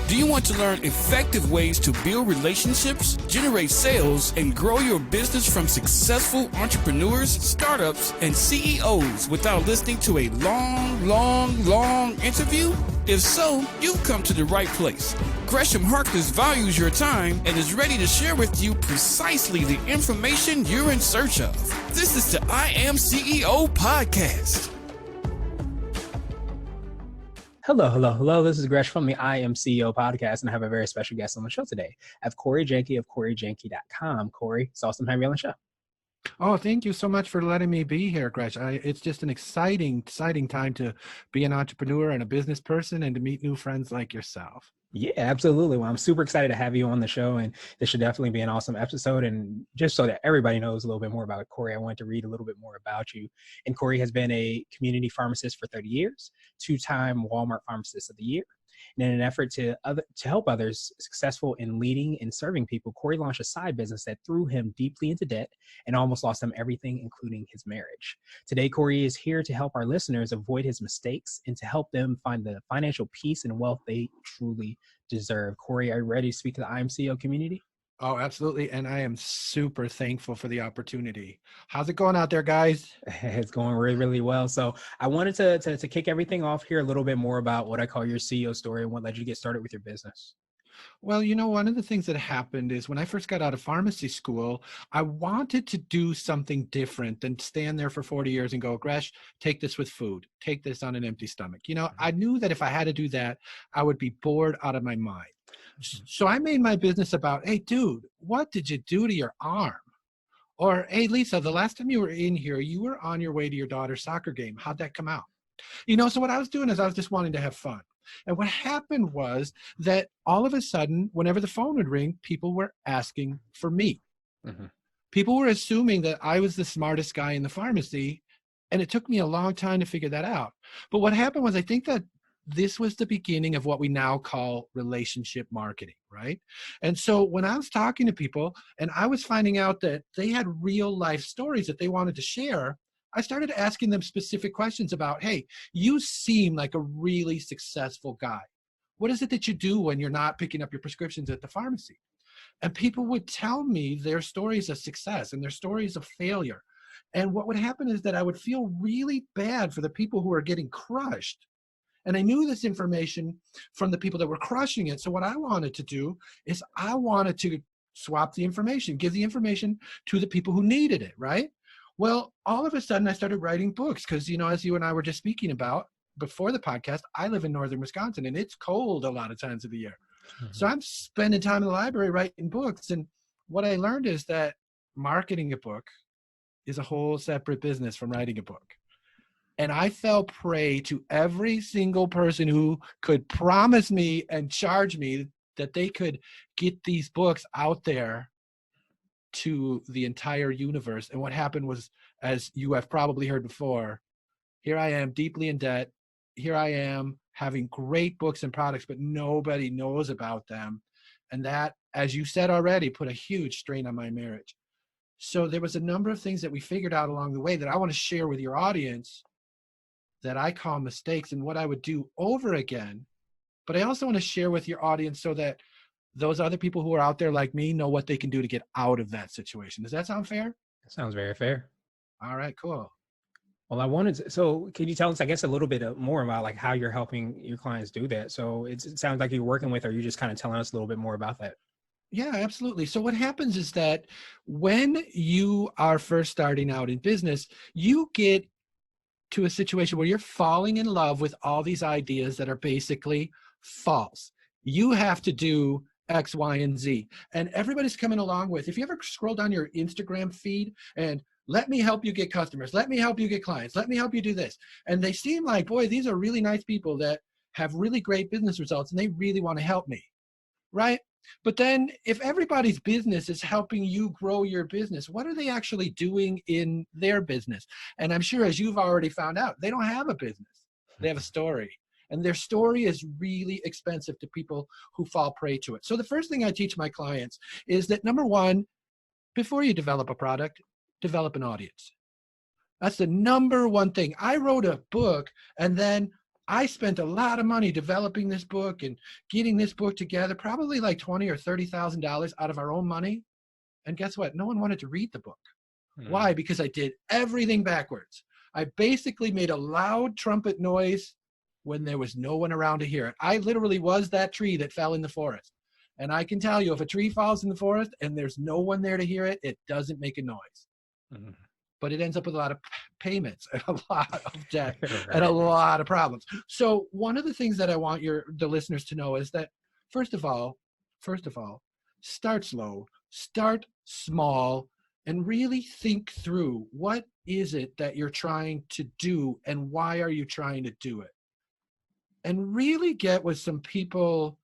Do you want to learn effective ways to build relationships, generate sales, and grow your business from successful entrepreneurs, startups, and CEOs without listening to a long interview? If so, you've come to the right place. Gresham Harkless values your time and is ready to share with you precisely the information you're in search of. This is the IAM568 podcast. Hello. This is Gresh from the IAM568 podcast, and I have a very special guest on the show today. I have Corey Jahnke of CoreyJahnke.com. Corey, it's awesome having you on the show. Oh, thank you so much for letting me be here, Gresh. It's just an exciting time to be an entrepreneur and a business person and to meet new friends like yourself. Yeah, absolutely. Well, I'm super excited to have you on the show, and this should definitely be an awesome episode. And just so that everybody knows a little bit more about Corey, I wanted to read a little bit more about you. And Corey has been a community pharmacist for 30 years, two-time Wal-Mart Pharmacist of the Year. And in an effort to help others successful in leading and serving people, Corey launched a side business that threw him deeply into debt and almost lost him everything, including his marriage. Today, Corey is here to help our listeners avoid his mistakes and to help them find the financial peace and wealth they truly deserve. Corey, are you ready to speak to the IAM568 community? Oh, absolutely. And I am super thankful for the opportunity. How's it going out there, guys? It's going really well. So I wanted to kick everything off here a little bit more about what I call your CEO story and what led you to get started with your business. Well, one of the things that happened is when I first got out of pharmacy school, I wanted to do something different than stand there for 40 years and go, Gresh, take this with food, take this on an empty stomach. I knew that if I had to do that, I would be bored out of my mind. So I made my business about, hey, dude, what did you do to your arm? Or, hey, Lisa, the last time you were in here, you were on your way to your daughter's soccer game. How'd that come out? So what I was doing is I was just wanting to have fun. And what happened was that all of a sudden, whenever the phone would ring, people were asking for me. Mm-hmm. People were assuming that I was the smartest guy in the pharmacy. And it took me a long time to figure that out. But what happened was I think that this was the beginning of what we now call relationship marketing, right? And so when I was talking to people and I was finding out that they had real life stories that they wanted to share, I started asking them specific questions about, hey, you seem like a really successful guy. What is it that you do when you're not picking up your prescriptions at the pharmacy? And people would tell me their stories of success and their stories of failure. And what would happen is that I would feel really bad for the people who are getting crushed. And I knew this information from the people that were crushing it. So what I wanted to do is I wanted to swap the information, give the information to the people who needed it, right? Well, all of a sudden I started writing books because, as you and I were just speaking about before the podcast, I live in northern Wisconsin and it's cold a lot of times of the year. Mm-hmm. So I'm spending time in the library writing books. And what I learned is that marketing a book is a whole separate business from writing a book. And I fell prey to every single person who could promise me and charge me that they could get these books out there to the entire universe. And what happened was, as you have probably heard before, here I am deeply in debt. Here I am having great books and products, but nobody knows about them. And that, as you said already, put a huge strain on my marriage. So there was a number of things that we figured out along the way that I want to share with your audience that I call mistakes and what I would do over again. But I also want to share with your audience so that those other people who are out there like me know what they can do to get out of that situation. Does that sound fair? That sounds very fair. All right, cool. Well, so can you tell us, I guess, a little bit more about like how you're helping your clients do that? So it sounds like you're working with, or you're just kind of telling us a little bit more about that. Yeah, absolutely. So what happens is that when you are first starting out in business, you get to a situation where you're falling in love with all these ideas that are basically false. You have to do X, Y, and Z. And everybody's coming along with, if you ever scroll down your Instagram feed and let me help you get customers, let me help you get clients, let me help you do this. And they seem like, boy, these are really nice people that have really great business results and they really want to help me, right? But then if everybody's business is helping you grow your business, what are they actually doing in their business? And I'm sure, as you've already found out, they don't have a business. They have a story. And their story is really expensive to people who fall prey to it. So the first thing I teach my clients is that, number one, before you develop a product, develop an audience. That's the number one thing. I wrote a book and then I spent a lot of money developing this book and getting this book together, probably like $20,000 or $30,000 out of our own money. And guess what? No one wanted to read the book. Why? Because I did everything backwards. I basically made a loud trumpet noise when there was no one around to hear it. I literally was that tree that fell in the forest. And I can tell you, if a tree falls in the forest and there's no one there to hear it, it doesn't make a noise. But it ends up with a lot of payments and a lot of debt and a lot of problems. So one of the things that I want the listeners to know is that, first of all, start slow, start small, and really think through, what is it that you're trying to do and why are you trying to do it? And really get with some people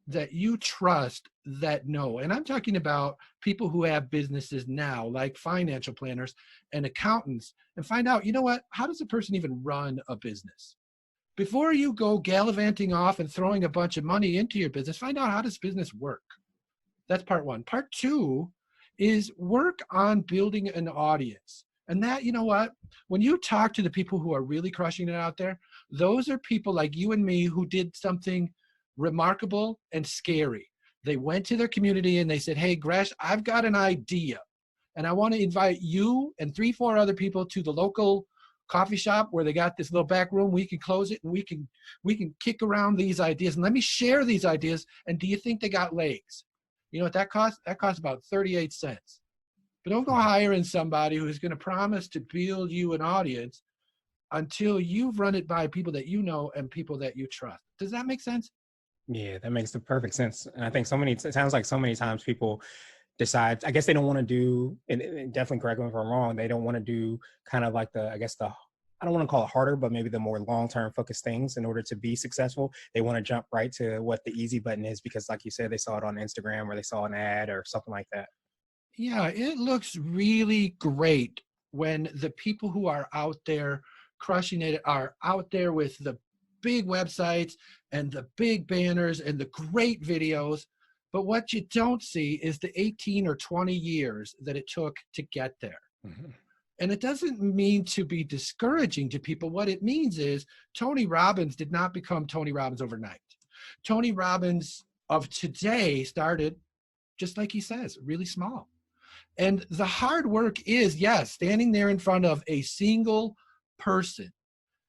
that you trust that know. And I'm talking about people who have businesses now, like financial planners and accountants, and find out, you know what, how does a person even run a business? Before you go gallivanting off and throwing a bunch of money into your business, find out, how does business work? That's part one. Part two is work on building an audience. And that, you know what, when you talk to the people who are really crushing it out there, those are people like you and me who did something remarkable and scary. They went to their community and they said, hey, Gresh, I've got an idea. And I want to invite you and 3-4 other people to the local coffee shop where they got this little back room. We can close it and we can kick around these ideas. And let me share these ideas. And do you think they got legs? You know what that costs? That costs about 38 cents. But don't go hiring somebody who's going to promise to build you an audience until you've run it by people that you know and people that you trust. Does that make sense? Yeah, that makes the perfect sense. And I think it sounds like so many times people decide, I guess they don't want to do, and definitely correct me if I'm wrong, they don't want to do kind of like I don't want to call it harder, but maybe the more long-term focused things in order to be successful. They want to jump right to what the easy button is because, like you said, they saw it on Instagram or they saw an ad or something like that. Yeah, it looks really great when the people who are out there crushing it are out there with the big websites and the big banners and the great videos. But what you don't see is the 18 or 20 years that it took to get there. And it doesn't mean to be discouraging to people. What it means is Tony Robbins did not become Tony Robbins overnight. Tony Robbins of today started, just like he says, really small. And the hard work is, yes, standing there in front of a single person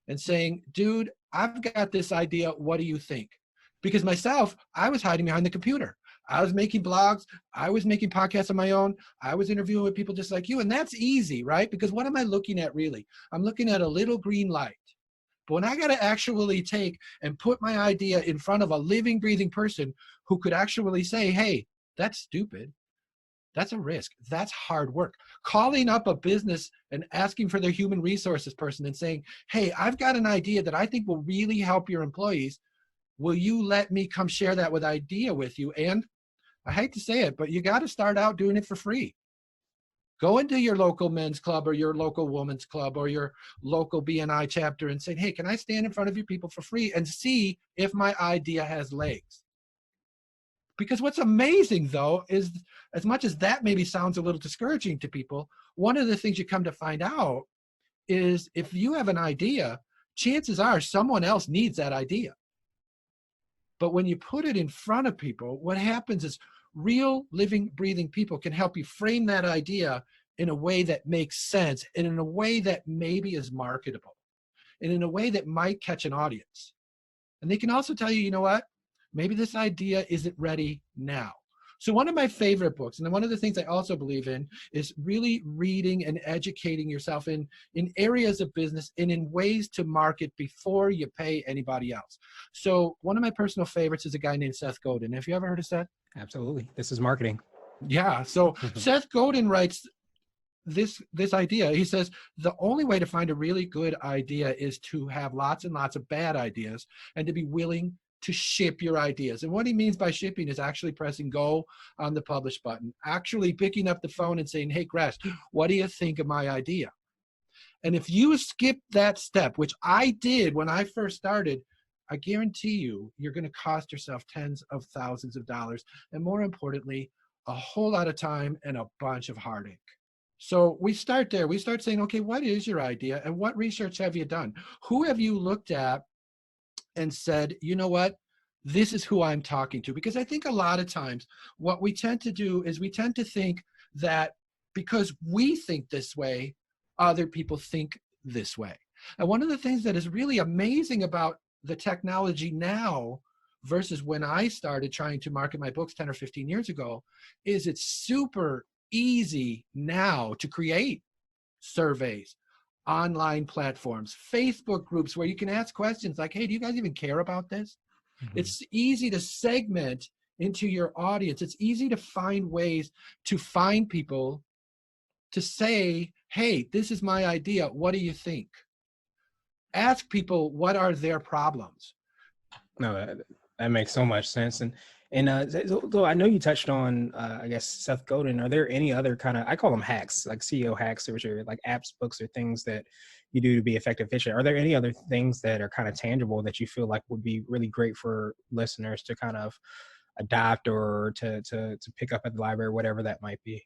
and saying, dude, I've got this idea. What do you think? Because myself, I was hiding behind the computer. I was making blogs. I was making podcasts on my own. I was interviewing with people just like you. And that's easy, right? Because what am I looking at really? I'm looking at a little green light. But when I got to actually take and put my idea in front of a living, breathing person who could actually say, hey, that's stupid. That's a risk. That's hard work. Calling up a business and asking for their human resources person and saying, hey, I've got an idea that I think will really help your employees. Will you let me come share that idea with you? And I hate to say it, but you got to start out doing it for free. Go into your local men's club or your local women's club or your local BNI chapter and say, hey, can I stand in front of you people for free and see if my idea has legs? Because what's amazing, though, is as much as that maybe sounds a little discouraging to people, one of the things you come to find out is if you have an idea, chances are someone else needs that idea. But when you put it in front of people, what happens is real, living, breathing people can help you frame that idea in a way that makes sense and in a way that maybe is marketable and in a way that might catch an audience. And they can also tell you, you know what? Maybe this idea isn't ready now. So one of my favorite books, and one of the things I also believe in, is really reading and educating yourself in areas of business and in ways to market before you pay anybody else. So one of my personal favorites is a guy named Seth Godin. Have you ever heard of Seth? Absolutely. This is marketing. Yeah. So Seth Godin writes this idea. He says, the only way to find a really good idea is to have lots and lots of bad ideas and to be willing to ship your ideas. And what he means by shipping is actually pressing go on the publish button, actually picking up the phone and saying, hey, Gresh, what do you think of my idea? And if you skip that step, which I did when I first started, I guarantee you, you're going to cost yourself tens of thousands of dollars. And more importantly, a whole lot of time and a bunch of heartache. So we start there. We start saying, okay, what is your idea? And what research have you done? Who have you looked at and said, you know what? This is who I'm talking to. Because I think a lot of times what we tend to do is we tend to think that because we think this way, other people think this way. And one of the things that is really amazing about the technology now versus when I started trying to market my books 10 or 15 years ago is it's super easy now to create surveys, online platforms, Facebook groups where you can ask questions like, hey, do you guys even care about this? Mhm. It's easy to segment into your audience. It's easy to find ways to find people to say, hey, this is my idea. What do you think? Ask people what are their problems. No, that makes so much sense. So I know you touched on, I guess, Seth Godin. Are there any other kind of, I call them hacks, like CEO hacks, which are like apps, books, or things that you do to be effective, efficient? Are there any other things that are kind of tangible that you feel like would be really great for listeners to kind of adopt or to pick up at the library, whatever that might be?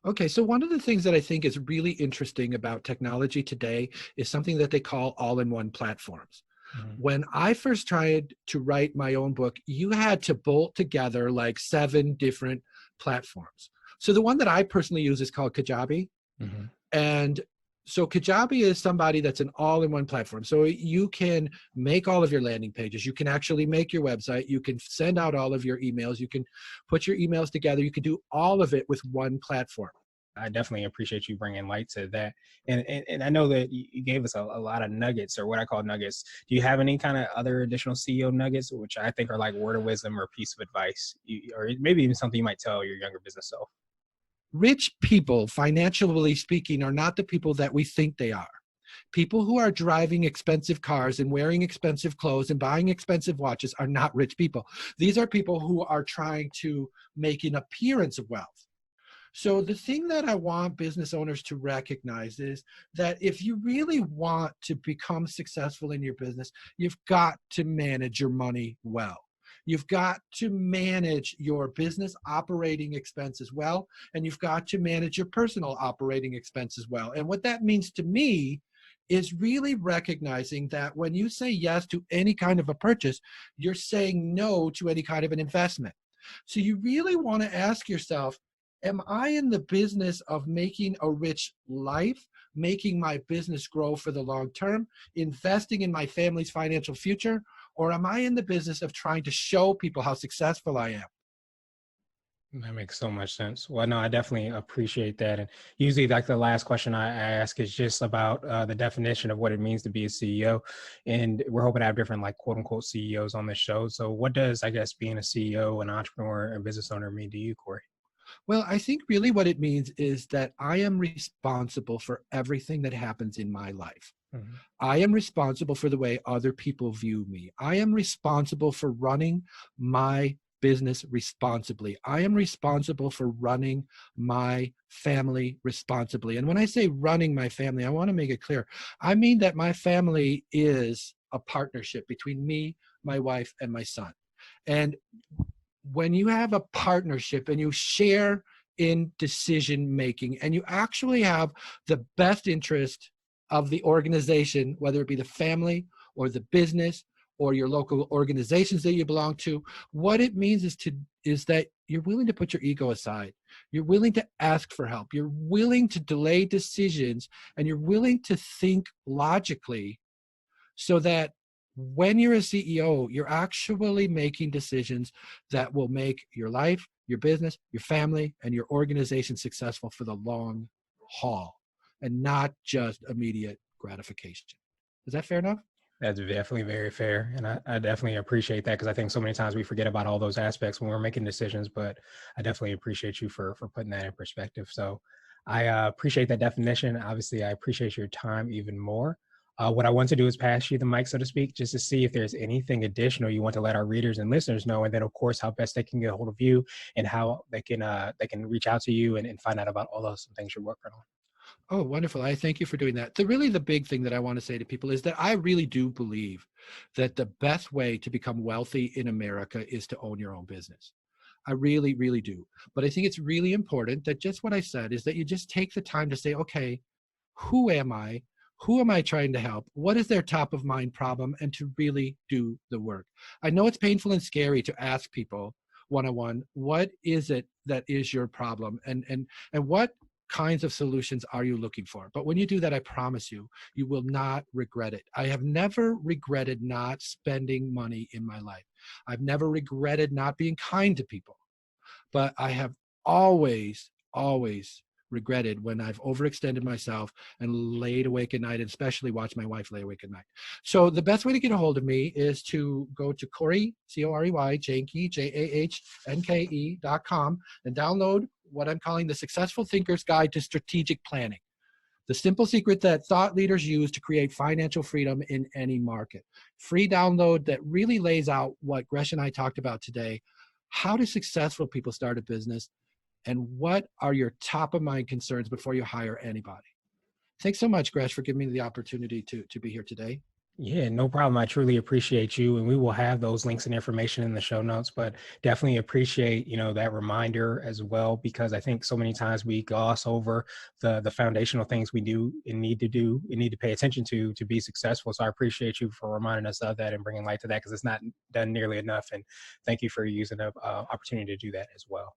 Okay, so one of the things that I think is really interesting about technology today is something that they call all-in-one platforms. Mhm. When I first tried to write my own book, you had to bolt together like 7 different platforms. So the one that I personally use is called Kajabi. Mhm. And so Kajabi is somebody that's an all-in-one platform. So you can make all of your landing pages. You can actually make your website. You can send out all of your emails. You can put your emails together. You can do all of it with one platform. I definitely appreciate you bringing light to that. And I know that you gave us a lot of nuggets, or what I call nuggets. Do you have any kind of other additional CEO nuggets, which I think are like word of wisdom or piece of advice, or maybe even something you might tell your younger business self? Rich people, financially speaking, are not the people that we think they are. People who are driving expensive cars and wearing expensive clothes and buying expensive watches are not rich people. These are people who are trying to make an appearance of wealth. So the thing that I want business owners to recognize is that if you really want to become successful in your business, you've got to manage your money well. You've got to manage your business operating expenses well, and you've got to manage your personal operating expenses well. And what that means to me is really recognizing that when you say yes to any kind of a purchase, you're saying no to any kind of an investment. So you really want to ask yourself, am I in the business of making a rich life, making my business grow for the long term, investing in my family's financial future, or am I in the business of trying to show people how successful I am? That makes so much sense. Well, no, I definitely appreciate that. And usually, like the last question I ask is just about the definition of what it means to be a CEO. And we're hoping to have different, like, quote unquote, CEOs on this show. So, what does, I guess, being a CEO, an entrepreneur, and business owner mean to you, Corey? Well, I think really what it means is that I am responsible for everything that happens in my life. Mhm. I am responsible for the way other people view me. I am responsible for running my business responsibly. I am responsible for running my family responsibly. And when I say running my family, I want to make it clear. I mean that my family is a partnership between me, my wife, and my son. And when you have a partnership and you share in decision making and you actually have the best interest of the organization, whether it be the family or the business or your local organizations that you belong to, what it means is that you're willing to put your ego aside. You're willing to ask for help. You're willing to delay decisions, and you're willing to think logically, so that when you're a CEO, you're actually making decisions that will make your life, your business, your family, and your organization successful for the long haul, and not just immediate gratification. Is that fair enough? That's definitely very fair. And I definitely appreciate that, because I think so many times we forget about all those aspects when we're making decisions. But I definitely appreciate you for putting that in perspective. So I appreciate that definition. Obviously, I appreciate your time even more. What I want to do is pass you the mic, so to speak, just to see if there's anything additional you want to let our readers and listeners know. And then, of course, how best they can get a hold of you and how they can reach out to you and find out about all those things you're working on. Oh, wonderful. I thank you for doing that. The big thing that I want to say to people is that I really do believe that the best way to become wealthy in America is to own your own business. I really, really do. But I think it's really important that just what I said is that you just take the time to say, okay, who am I? Who am I trying to help? What is their top of mind problem? And to really do the work. I know it's painful and scary to ask people one-on-one, what is it that is your problem? And what kinds of solutions are you looking for? But when you do that, I promise you, you will not regret it. I have never regretted not spending money in my life. I've never regretted not being kind to people. But I have always regretted when I've overextended myself and laid awake at night, and especially watched my wife lay awake at night. So the best way to get a hold of me is to go to Corey, C-O-R-E-Y, Jahnke, Jahnke.com, and download what I'm calling the Successful Thinker's Guide to Strategic Planning. The simple secret that thought leaders use to create financial freedom in any market. Free download that really lays out what Gresh and I talked about today. How do successful people start a business? And what are your top of mind concerns before you hire anybody? Thanks so much, Gresh, for giving me the opportunity to be here today. Yeah, no problem. I truly appreciate you. And we will have those links and information in the show notes, but definitely appreciate, that reminder as well, because I think so many times we gloss over the foundational things we do and need to pay attention to be successful. So I appreciate you for reminding us of that and bringing light to that, because it's not done nearly enough. And thank you for using the opportunity to do that as well.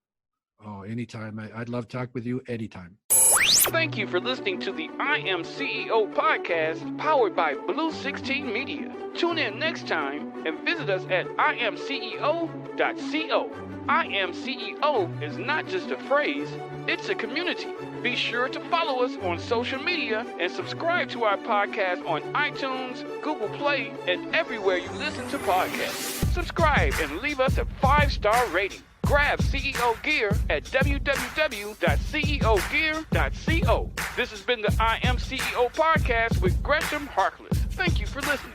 Oh, anytime. I'd love to talk with you anytime. Thank you for listening to the I Am CEO podcast powered by Blue 16 Media. Tune in next time and visit us at IAM568.co. IAM568 is not just a phrase, it's a community. Be sure to follow us on social media and subscribe to our podcast on iTunes, Google Play, and everywhere you listen to podcasts. Subscribe and leave us a 5-star rating. Grab CEO Gear at www.ceogear.co. This has been the I Am CEO podcast with Gresham Harkless. Thank you for listening.